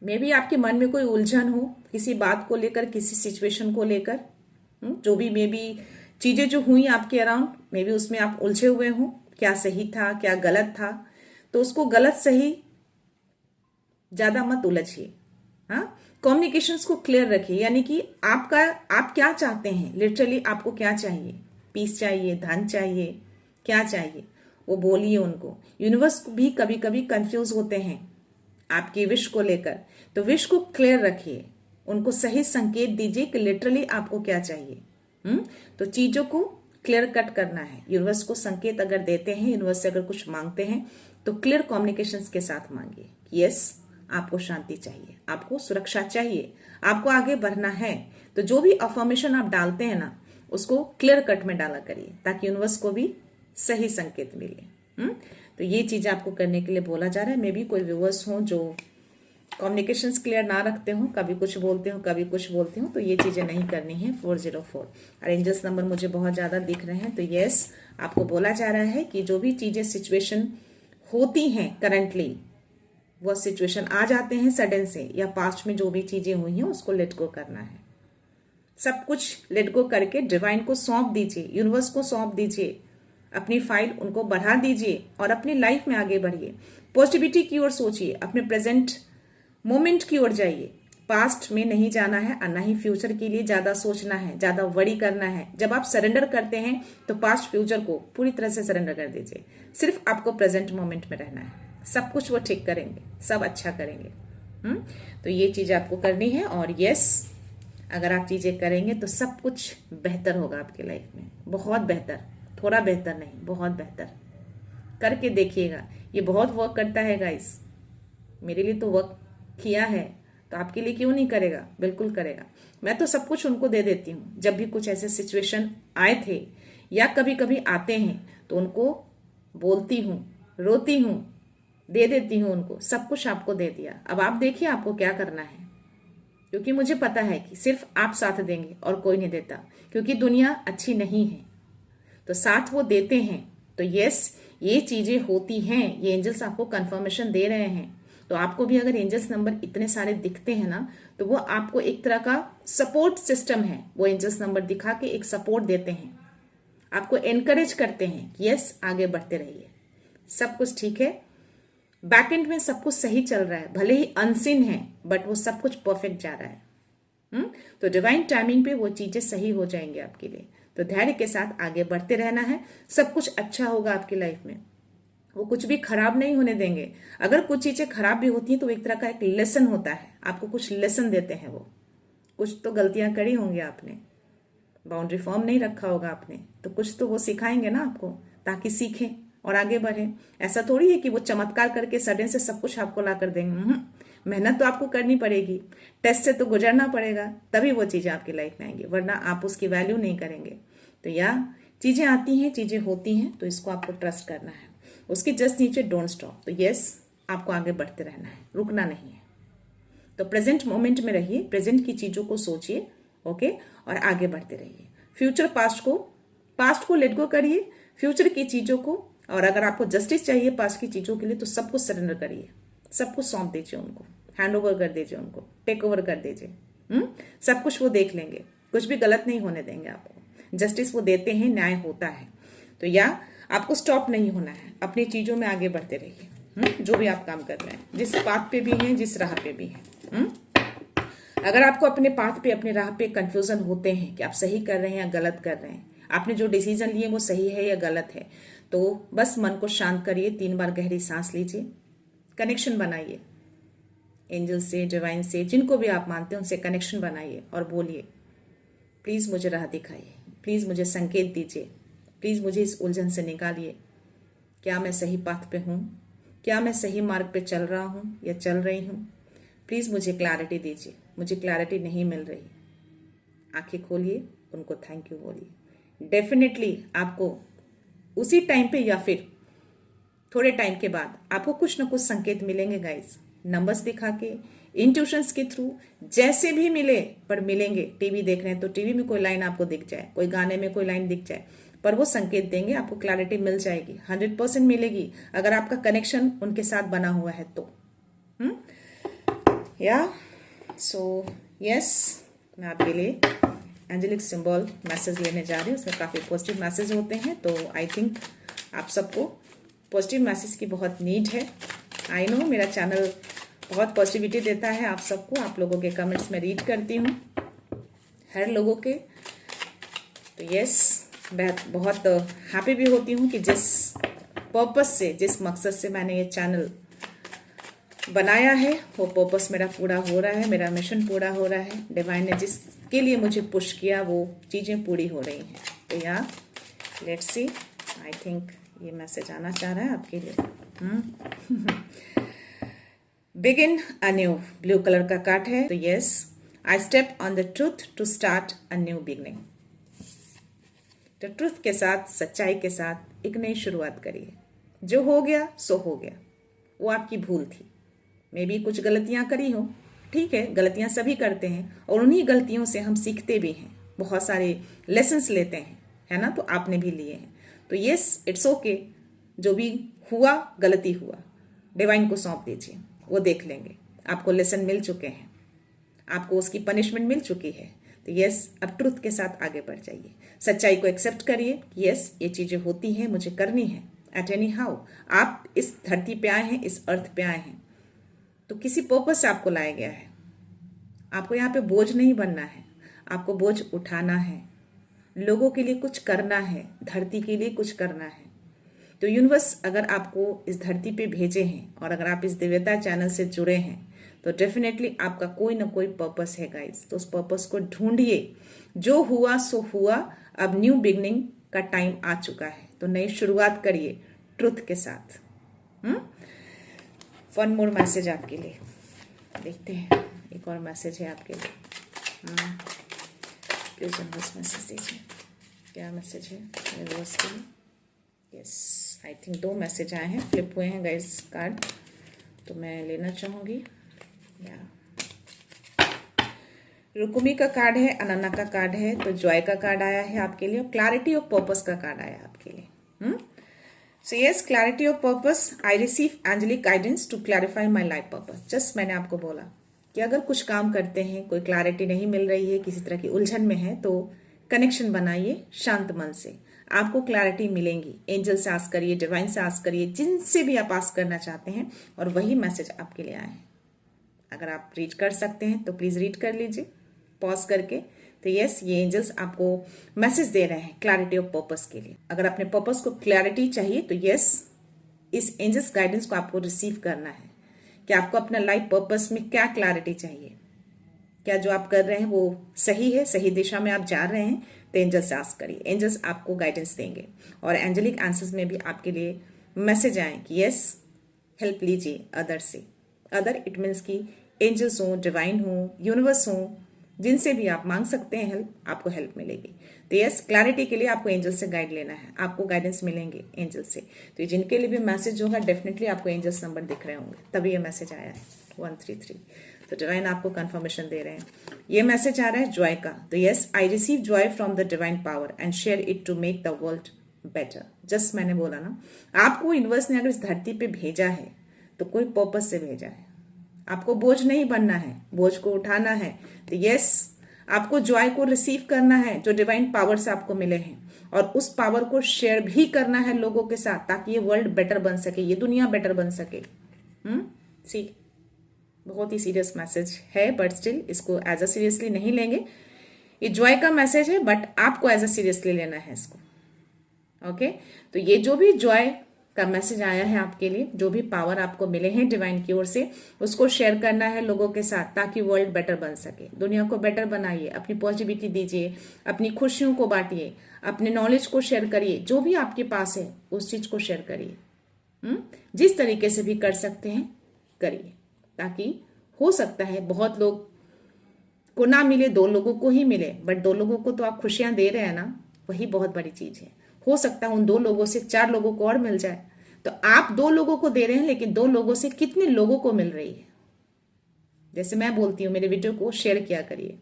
मे बी आपके मन में कोई उलझन हो किसी बात को लेकर, किसी सिचुएशन को लेकर, जो भी मे बी चीजें जो हुई आपके अराउंड, मे बी उसमें आप उलझे हुए हो, क्या सही था क्या गलत था। तो उसको गलत सही ज्यादा मत उलझिए। हाँ, कम्युनिकेशंस को क्लियर रखिए। यानी कि आप क्या चाहते हैं, लिटरली आपको क्या चाहिए, पीस चाहिए, धन चाहिए, क्या चाहिए, वो बोलिए उनको। यूनिवर्स भी कभी कभी कंफ्यूज होते हैं आपकी विश को लेकर, तो विश को क्लियर रखिए, उनको सही संकेत दीजिए कि लिटरली आपको क्या चाहिए। तो चीजों को क्लियर कट करना है। यूनिवर्स को संकेत अगर देते हैं, यूनिवर्स से अगर कुछ मांगते हैं, तो क्लियर कम्युनिकेशंस के साथ मांगिए। यस, आपको शांति चाहिए, आपको सुरक्षा चाहिए, आपको आगे बढ़ना है। तो जो भी अफर्मेशन आप डालते हैं ना, उसको क्लियर कट में डाला करिए, ताकि यूनिवर्स को भी सही संकेत मिले। तो ये चीज आपको करने के लिए बोला जा रहा है। मे भी कोई व्यूअर्स हो जो कम्युनिकेशंस क्लियर ना रखते हो, कभी कुछ बोलते हो कभी कुछ बोलते हो, तो ये चीजें नहीं करनी है। 404 और एंजल्स नंबर मुझे बहुत ज्यादा दिख रहे हैं। तो यस, आपको बोला जा रहा है कि जो भी चीजें सिचुएशन होती हैं करंटली, वो सिचुएशन आ जाते हैं सडन से, या पास्ट में जो भी चीजें हुई हैं उसको लेट गो करना है। सब कुछ लेट गो करके डिवाइन को सौंप दीजिए, यूनिवर्स को सौंप दीजिए, अपनी फाइल उनको बढ़ा दीजिए और अपनी लाइफ में आगे बढ़िए। पॉजिटिविटी की ओर सोचिए, अपने प्रेजेंट मोमेंट की ओर जाइए। पास्ट में नहीं जाना है और ना ही फ्यूचर के लिए ज्यादा सोचना है, ज्यादा वरी करना है। जब आप सरेंडर करते हैं तो पास्ट फ्यूचर को पूरी तरह से सरेंडर कर दीजिए। सिर्फ आपको प्रेजेंट मोमेंट में रहना है, सब कुछ वो ठीक करेंगे, सब अच्छा करेंगे। तो ये चीज आपको करनी है। और यस, अगर आप चीजें करेंगे तो सब कुछ बेहतर होगा आपकी लाइफ में, बहुत बेहतर, थोड़ा बेहतर नहीं, बहुत बेहतर। करके देखिएगा, ये बहुत वर्क करता है गाइस। मेरे लिए तो वर्क किया है, तो आपके लिए क्यों नहीं करेगा? बिल्कुल करेगा। मैं तो सब कुछ उनको दे देती हूँ। जब भी कुछ ऐसे सिचुएशन आए थे या कभी कभी आते हैं, तो उनको बोलती हूँ, रोती हूँ, दे देती हूँ उनको, सब कुछ आपको दे दिया। अब आप देखिए आपको क्या करना है, क्योंकि मुझे पता है कि सिर्फ आप साथ देंगे और कोई नहीं देता, क्योंकि दुनिया अच्छी नहीं है, तो साथ वो देते हैं। तो यस, ये चीजें होती हैं, ये एंजल्स आपको कंफर्मेशन दे रहे हैं। तो आपको भी अगर एंजल्स नंबर इतने सारे दिखते हैं ना, तो वो आपको एक तरह का सपोर्ट सिस्टम है। वो एंजल्स नंबर दिखा के एक सपोर्ट देते हैं, आपको एनकरेज करते हैं कि यस, आगे बढ़ते रहिए, सब कुछ ठीक है। बैक एंड में सब कुछ सही चल रहा है, भले ही अनसीन है, बट वो सब कुछ परफेक्ट जा रहा है। तो डिवाइन टाइमिंग पे वो चीजें सही हो जाएंगे आपके लिए। तो धैर्य के साथ आगे बढ़ते रहना है, सब कुछ अच्छा होगा आपकी लाइफ में। वो कुछ भी खराब नहीं होने देंगे। अगर कुछ चीजें खराब भी होती हैं तो एक तरह का एक लेसन होता है, आपको कुछ लेसन देते हैं वो। कुछ तो गलतियां करी होंगी आपने, बाउंड्री फॉर्म नहीं रखा होगा आपने, तो कुछ तो वो सिखाएंगे ना आपको, ताकि सीखें और आगे बढ़ें। ऐसा थोड़ी है कि वो चमत्कार करके सडन से सब कुछ आपको ला कर देंगे। मेहनत तो आपको करनी पड़ेगी, टेस्ट से तो गुजरना पड़ेगा, तभी वो चीजें आपकी लाइफ में आएंगी, वरना आप उसकी वैल्यू नहीं करेंगे। तो या चीजें आती हैं, चीजें होती हैं, तो इसको आपको ट्रस्ट करना है। उसके जस्ट नीचे डोंट स्टॉप, तो यस आपको आगे बढ़ते रहना है, रुकना नहीं है। तो प्रेजेंट मोमेंट में रहिए, प्रेजेंट की चीजों को सोचिए, ओके, और आगे बढ़ते रहिए। फ्यूचर पास्ट को लेट गो करिए, फ्यूचर की चीजों को, और अगर आपको जस्टिस चाहिए पास्ट की चीजों के लिए तो सब कुछ सरेंडर करिए, सब कुछ सौंप दीजिए उनको, हैंड ओवर कर दीजिए उनको, टेक ओवर कर दीजिए। सब कुछ वो देख लेंगे, कुछ भी गलत नहीं होने देंगे आपको। जस्टिस वो देते हैं, न्याय होता है। तो या आपको स्टॉप नहीं होना है, अपनी चीजों में आगे बढ़ते रहिए। जो भी आप काम कर रहे हैं, जिस पाथ पे भी हैं, जिस राह पे भी हैं। अगर आपको अपने पाथ पे, अपने राह पे कंफ्यूजन होते हैं कि आप सही कर रहे हैं या गलत कर रहे हैं, आपने जो डिसीजन लिए वो सही है या गलत है, तो बस मन को शांत करिए, 3 बार गहरी सांस लीजिए, कनेक्शन बनाइए एंजल से, डिवाइन से, जिनको भी आप मानते हैं उनसे कनेक्शन बनाइए और बोलिए, प्लीज मुझे राह दिखाइए, प्लीज मुझे संकेत दीजिए, प्लीज मुझे इस उलझन से निकालिए। क्या मैं सही पाथ पे हूँ? क्या मैं सही मार्ग पे चल रहा हूँ या चल रही हूँ? प्लीज मुझे क्लैरिटी दीजिए, मुझे क्लैरिटी नहीं मिल रही। आंखें खोलिए, उनको थैंक यू बोलिए। डेफिनेटली आपको उसी टाइम पे या फिर थोड़े टाइम के बाद आपको कुछ ना कुछ संकेत मिलेंगे गाइस, नंबर्स दिखा के, इंट्यूशंस के थ्रू, जैसे भी मिले, पर मिलेंगे। टीवी देख रहे हैं तो टीवी में कोई लाइन आपको दिख जाए, कोई गाने में कोई लाइन दिख जाए, पर वो संकेत देंगे, आपको क्लैरिटी मिल जाएगी, 100% मिलेगी, अगर आपका कनेक्शन उनके साथ बना हुआ है तो। या सो यस, मैं आपके लिए एंजेलिक सिंबल मैसेज लेने जा रही हूँ। उसमें काफ़ी पॉजिटिव मैसेज होते हैं, तो आई थिंक आप सबको पॉजिटिव मैसेज की बहुत नीड है। आई नो मेरा चैनल बहुत पॉजिटिविटी देता है आप सबको, आप लोगों के कमेंट्स में रीड करती हूँ, हर लोगों के। तो यस, मैं बहुत हैप्पी भी होती हूँ कि जिस पर्पस से, जिस मकसद से मैंने ये चैनल बनाया है, वो पर्पस मेरा पूरा हो रहा है, मेरा मिशन पूरा हो रहा है। डिवाइन ने जिसके लिए मुझे पुश किया वो चीज़ें पूरी हो रही हैं। तो yeah let's see, I think ये मैसेज आना चाह रहा है आपके लिए। Begin a new, blue colour का कार्ड है। तो yes, I step on the truth to start a new beginning. तो ट्रूथ के साथ, सच्चाई के साथ एक नई शुरुआत करिए। जो हो गया सो हो गया, वो आपकी भूल थी, मे बी कुछ गलतियां करी हो, ठीक है, गलतियां सभी करते हैं, और उन्हीं गलतियों से हम सीखते भी हैं, बहुत सारे लेसन्स लेते हैं, है ना। तो आपने भी लिए हैं, तो यस इट्स ओके, जो भी हुआ गलती हुआ, डिवाइन को सौंप दीजिए, वो देख लेंगे। आपको लेसन मिल चुके हैं, आपको उसकी पनिशमेंट मिल चुकी है। तो यस, अब ट्रुथ के साथ आगे बढ़ जाइए, सच्चाई को एक्सेप्ट करिए। यस, ये चीजें होती हैं, मुझे करनी है एट एनी हाउ। आप इस धरती पे आए हैं, इस अर्थ पे आए हैं, तो किसी पर्पस से आपको लाया गया है। आपको यहाँ पे बोझ नहीं बनना है, आपको बोझ उठाना है, लोगों के लिए कुछ करना है, धरती के लिए कुछ करना है। तो यूनिवर्स अगर आपको इस धरती पे भेजे हैं, और अगर आप इस दिव्यता चैनल से जुड़े हैं, तो डेफिनेटली आपका कोई ना कोई पर्पस है गाइस। तो उस पर्पस को ढूंढिए। जो हुआ सो हुआ, अब न्यू बिगनिंग का टाइम आ चुका है, तो नई शुरुआत करिए ट्रुथ के साथ। वन मोर मैसेज आपके लिए, देखते हैं एक और मैसेज है आपके लिए। प्लीज यूनिवर्स मैसेज दीजिए, क्या मैसेज है यूनिवर्स के लिए। यस, आई थिंक 2 मैसेज आए हैं, फ्लिप हुए हैं गाइस कार्ड, तो मैं लेना चाहूँगी। या रुकुमी का कार्ड है, अनन्ना का कार्ड है, तो जॉय का कार्ड आया है आपके लिए, और क्लैरिटी ऑफ पर्पस का कार्ड आया है आपके लिए। So yes, clarity of purpose, I receive angelic guidance to clarify my life purpose. Just मैंने आपको बोला कि अगर कुछ काम करते हैं, कोई क्लैरिटी नहीं मिल रही है, किसी तरह की उलझन में है, तो कनेक्शन बनाइए शांत मन से, आपको क्लैरिटी मिलेंगी। एंजल से आस्क करिए, डिवाइन से आस्क करिए, जिनसे भी आप आस्क करना चाहते हैं, और वही मैसेज आपके लिए आए हैं। अगर आप रीड कर सकते हैं तो प्लीज रीड कर लीजिए, पॉज करके तो यस, ये एंजल्स आपको मैसेज दे रहे हैं क्लैरिटी ऑफ पर्पस के लिए। अगर अपने पर्पस को क्लैरिटी चाहिए तो यस, इस एंजल्स गाइडेंस को आपको रिसीव करना है कि आपको अपना लाइफ पर्पस में क्या क्लैरिटी चाहिए, क्या जो आप कर रहे हैं वो सही है, सही दिशा में आप जा रहे हैं, तो एंजल्स से आस्क करिए, एंजल्स आपको गाइडेंस देंगे। और एंजेलिक आंसर्स में भी आपके लिए मैसेज आए कि यस, हेल्प लीजिए अदर से। अदर इट मीन्स कि एंजल्स हो, डिवाइन हो, यूनिवर्स हो, जिनसे भी आप मांग सकते हैं हेल्प, आपको हेल्प मिलेगी। तो यस, क्लैरिटी के लिए आपको एंजल से गाइड लेना है, आपको गाइडेंस मिलेंगे एंजल से। तो जिनके लिए भी मैसेज होगा डेफिनेटली आपको एंजल्स नंबर दिख रहे होंगे, तभी ये मैसेज आया है 133। तो डिवाइन आपको कंफर्मेशन दे रहे हैं। ये मैसेज आ रहा है जॉय का। तो yes, I receive joy from the divine power and share it to make the world better. Just मैंने बोला ना, आपको यूनिवर्स ने अगर इस धरती पे भेजा है तो कोई पर्पस से भेजा है। आपको बोझ नहीं बनना है, बोझ को उठाना है। तो यस, आपको जॉय को रिसीव करना है जो डिवाइन पावर से आपको मिले हैं, और उस पावर को शेयर भी करना है लोगों के साथ, ताकि ये वर्ल्ड बेटर बन सके, ये दुनिया बेटर बन सके। सी, बहुत ही सीरियस मैसेज है, बट स्टिल इसको एज अ सीरियसली नहीं लेंगे। ये जॉय का मैसेज है, बट आपको एज अ सीरियसली लेना है इसको। ओके, तो ये जो भी जॉय का मैसेज आया है आपके लिए, जो भी पावर आपको मिले हैं डिवाइन की ओर से, उसको शेयर करना है लोगों के साथ, ताकि वर्ल्ड बेटर बन सके, दुनिया को बेटर बनाइए, अपनी पॉजिटिविटी दीजिए, अपनी खुशियों को बांटिए, अपने नॉलेज को शेयर करिए, जो भी आपके पास है उस चीज को शेयर करिए। जिस तरीके से भी कर सकते हैं करिए, ताकि हो सकता है बहुत लोग को ना मिले, 2 लोगों को ही मिले, बट 2 लोगों को तो आप खुशियां दे रहे हैं ना, वही बहुत बड़ी चीज है। हो सकता है उन 2 लोगों से 4 लोगों को और मिल जाए। तो आप 2 लोगों को दे रहे हैं, लेकिन 2 लोगों से कितने लोगों को मिल रही है। जैसे मैं बोलती हूँ, मेरे वीडियो को शेयर किया करिए।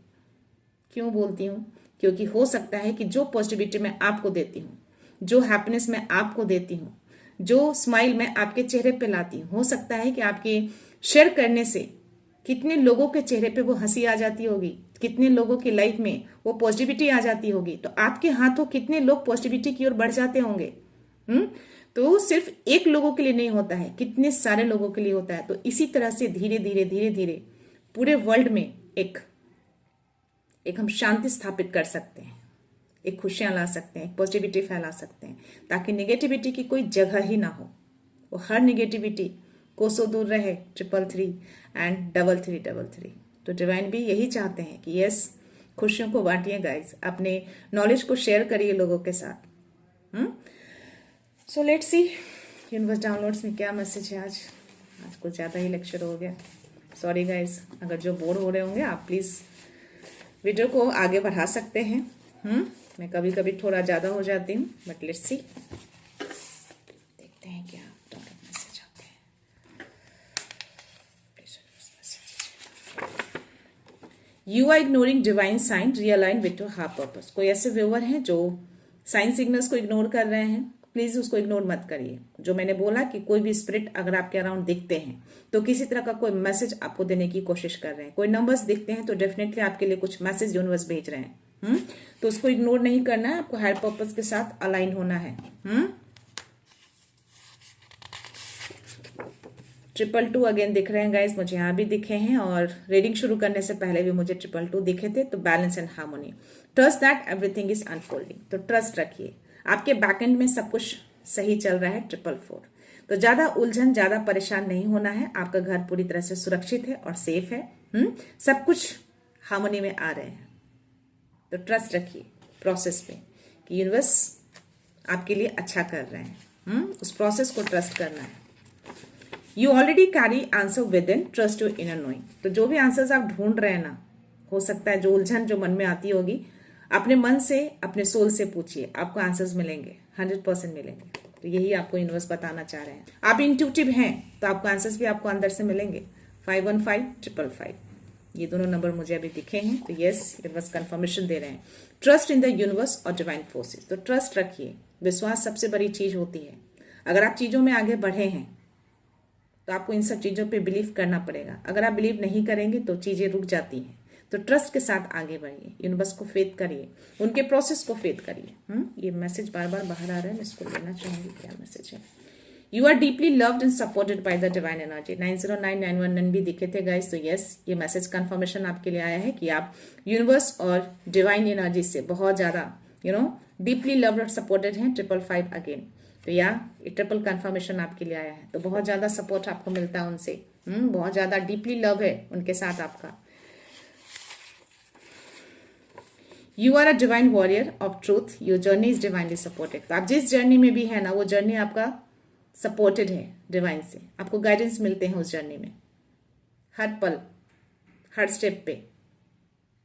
क्यों बोलती हूँ? क्योंकि हो सकता है कि जो पॉजिटिविटी मैं आपको देती हूँ, जो हैप्पीनेस मैं आपको देती हूँ, जो स्माइल मैं आपके चेहरे पे लाती हूँ, हो सकता है कि आपके शेयर करने से कितने लोगों के चेहरे पे वो हंसी आ जाती होगी, कितने लोगों की लाइफ में वो पॉजिटिविटी आ जाती होगी। तो आपके हाथों कितने लोग पॉजिटिविटी की ओर बढ़ जाते होंगे। तो सिर्फ एक लोगों के लिए नहीं होता है, कितने सारे लोगों के लिए होता है। तो इसी तरह से धीरे धीरे धीरे धीरे पूरे वर्ल्ड में एक हम शांति स्थापित कर सकते हैं, एक खुशियां ला सकते हैं, एक पॉजिटिविटी फैला सकते हैं, ताकि नेगेटिविटी की कोई जगह ही ना हो। वो हर नेगेटिविटी कोसों दूर रहे। 333 एंड 3333। तो डिवाइन भी यही चाहते हैं कि यस, खुशियों को बांटिए गाइस, अपने नॉलेज को शेयर करिए लोगों के साथ। So let's see universe downloads में क्या मैसेज है। आज कुछ ज़्यादा ही लेक्चर हो गया, सॉरी गाइस। अगर जो बोर हो रहे होंगे आप प्लीज़ वीडियो को आगे बढ़ा सकते हैं। मैं कभी कभी थोड़ा ज़्यादा हो जाती हूँ, बट लेट्स सी, देखते हैं क्या मैसेज आते हैं। You are ignoring divine sign, realign with your heart purpose. कोई ऐसे व्यूअर हैं जो साइन सिग्नल्स को इग्नोर कर रहे हैं, प्लीज उसको इग्नोर मत करिए। जो मैंने बोला कि कोई भी स्पिरिट अगर आपके अराउंड दिखते हैं तो किसी तरह का कोई मैसेज आपको देने की कोशिश कर रहे हैं, कोई नंबर्स दिखते हैं तो डेफिनेटली आपके लिए कुछ मैसेज यूनिवर्स भेज रहे हैं। तो उसको इग्नोर नहीं करना है, आपको हायर पर्पस के साथ अलाइन होना है। 222 अगेन दिख रहे हैं गाइस, मुझे यहाँ भी दिखे हैं, और रीडिंग शुरू करने से पहले भी मुझे 222 दिखे थे। तो balance and harmony, trust that everything is unfolding. तो ट्रस्ट रखिए, आपके बैकएंड में सब कुछ सही चल रहा है। 444, तो ज्यादा उलझन, ज्यादा परेशान नहीं होना है। आपका घर पूरी तरह से सुरक्षित है और सेफ है। सब कुछ हार्मोनी में आ रहे हैं। तो ट्रस्ट रखिए प्रोसेस पे कि यूनिवर्स आपके लिए अच्छा कर रहे हैं। उस प्रोसेस को ट्रस्ट करना है। You already carry answer with in, trust your inner knowing. तो जो भी आंसर्स आप ढूंढ रहे हैं ना, हो सकता है जो उलझन जो मन में आती होगी, अपने मन से, अपने सोल से पूछिए, आपको आंसर्स मिलेंगे, 100% मिलेंगे। तो यही आपको यूनिवर्स बताना चाह रहे हैं। आप इंट्यूटिव हैं तो आपको आंसर्स भी आपको अंदर से मिलेंगे। 515 555, ये दोनों नंबर मुझे अभी दिखे हैं। तो यस, यूनिवर्स कंफर्मेशन दे रहे हैं। ट्रस्ट इन द यूनिवर्स और डिवाइन फोर्सेस। तो ट्रस्ट रखिए, विश्वास सबसे बड़ी चीज होती है। अगर आप चीजों में आगे बढ़े हैं तो आपको इन सब चीजों पे बिलीव करना पड़ेगा। अगर आप बिलीव नहीं करेंगे तो चीजें रुक जाती हैं। तो ट्रस्ट के साथ आगे बढ़िए, यूनिवर्स को फेथ करिए, उनके प्रोसेस को फेथ करिए। ये मैसेज बार बार बाहर आ रहा है, मैं इसको लेना चाहूंगी, क्या मैसेज है। You are deeply loved and supported by the divine energy. 909911 भी दिखे थे गाइस, तो यस, ये मैसेज कंफर्मेशन आपके लिए आया है कि आप यूनिवर्स और डिवाइन एनर्जी से बहुत ज्यादा डीपली लव्ड और सपोर्टेड हैं। 555 अगेन, तो या ये ट्रिपल कंफर्मेशन आपके लिए आया है, तो बहुत ज्यादा सपोर्ट आपको मिलता है उनसे। बहुत ज्यादा डीपली लव है उनके साथ आपका। You are a divine warrior of truth, your journey is divinely supported. तो आप जिस जर्नी में भी है ना, वो जर्नी आपका सपोर्टेड है डिवाइन से, आपको गाइडेंस मिलते हैं उस जर्नी में, हर पल हर स्टेप पे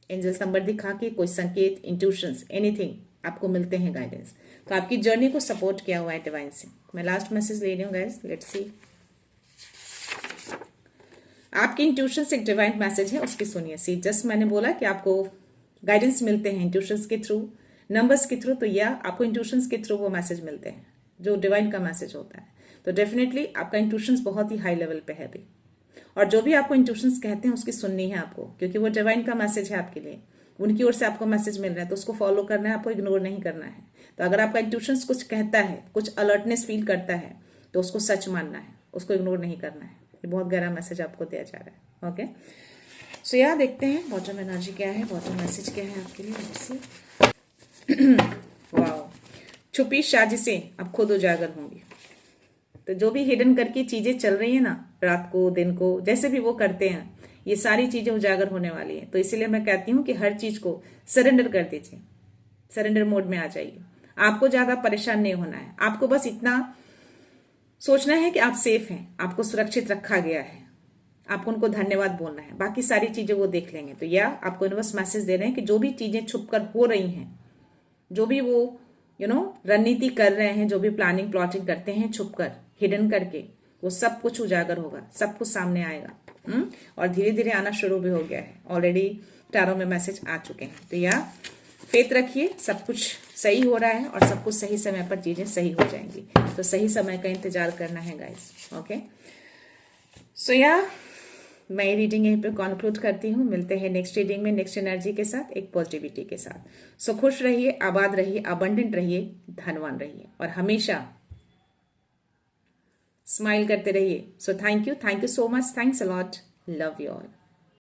एंजल्स नंबर दिखा के कोई संकेत, इंट्यूशंस, एनीथिंग आपको मिलते हैं गाइडेंस। तो आपकी जर्नी को सपोर्ट किया हुआ है डिवाइन से। मैं लास्ट मैसेज ले रही हूँ गाइस, लेट्स सी। आपके इंट्यूशन से एक डिवाइन मैसेज है, उसकी सुनिए। सी, जस्ट मैंने बोला कि आपको गाइडेंस मिलते हैं इंट्यूशंस के थ्रू, नंबर्स के थ्रू, तो या आपको इंट्यूशंस के थ्रू वो मैसेज मिलते हैं जो डिवाइन का मैसेज होता है। तो डेफिनेटली आपका इंट्यूशंस बहुत ही हाई लेवल पे है अभी, और जो भी आपको इंट्यूशंस कहते हैं उसकी सुननी है आपको, क्योंकि वो डिवाइन का मैसेज है आपके लिए, उनकी ओर से आपको मैसेज मिल रहा है, तो उसको फॉलो करना है, आपको इग्नोर नहीं करना है। तो अगर आपका इंट्यूशंस कुछ कहता है, कुछ अलर्टनेस फील करता है, तो उसको सच मानना है, उसको इग्नोर नहीं करना है। ये बहुत गहरा मैसेज आपको दिया जा रहा है। ओके, सो यहाँ देखते हैं बॉटम एनर्जी क्या है, बॉटम मैसेज क्या है आपके लिए। वाओ, छुपी साजिशें अब खुद उजागर होंगी। तो जो भी हिडन करके चीजें चल रही है ना, रात को दिन को जैसे भी वो करते हैं, ये सारी चीजें उजागर होने वाली है। तो इसीलिए मैं कहती हूँ कि हर चीज को सरेंडर कर दीजिए, सरेंडर मोड में आ जाइए। आपको ज्यादा परेशान नहीं होना है, आपको बस इतना सोचना है कि आप सेफ हैं, आपको सुरक्षित रखा गया है, आपको उनको धन्यवाद बोलना है, बाकी सारी चीजें वो देख लेंगे। तो या आपको यूनिवर्स मैसेज दे रहे हैं कि जो भी चीजें छुपकर हो रही हैं, जो भी वो रणनीति कर रहे हैं, जो भी प्लानिंग प्लॉटिंग करते हैं छुपकर हिडन करके, वो सब कुछ उजागर होगा, सब कुछ सामने आएगा। और धीरे धीरे आना शुरू भी हो गया है, ऑलरेडी टैरो में मैसेज आ चुके हैं। तो या फेथ रखिए, सब कुछ सही हो रहा है और सब कुछ सही समय पर चीजें सही हो जाएंगी। तो सही समय का इंतजार करना है गाइस। ओके, सो या मैं रीडिंग यहीं पे कंक्लूड करती हूँ। मिलते हैं नेक्स्ट रीडिंग में, नेक्स्ट एनर्जी के साथ, एक पॉजिटिविटी के साथ। सो खुश रहिए, आबाद रहिए, अबंडेंट रहिए, धनवान रहिए और हमेशा स्माइल करते रहिए। So thank you so much, thanks a lot, love you all.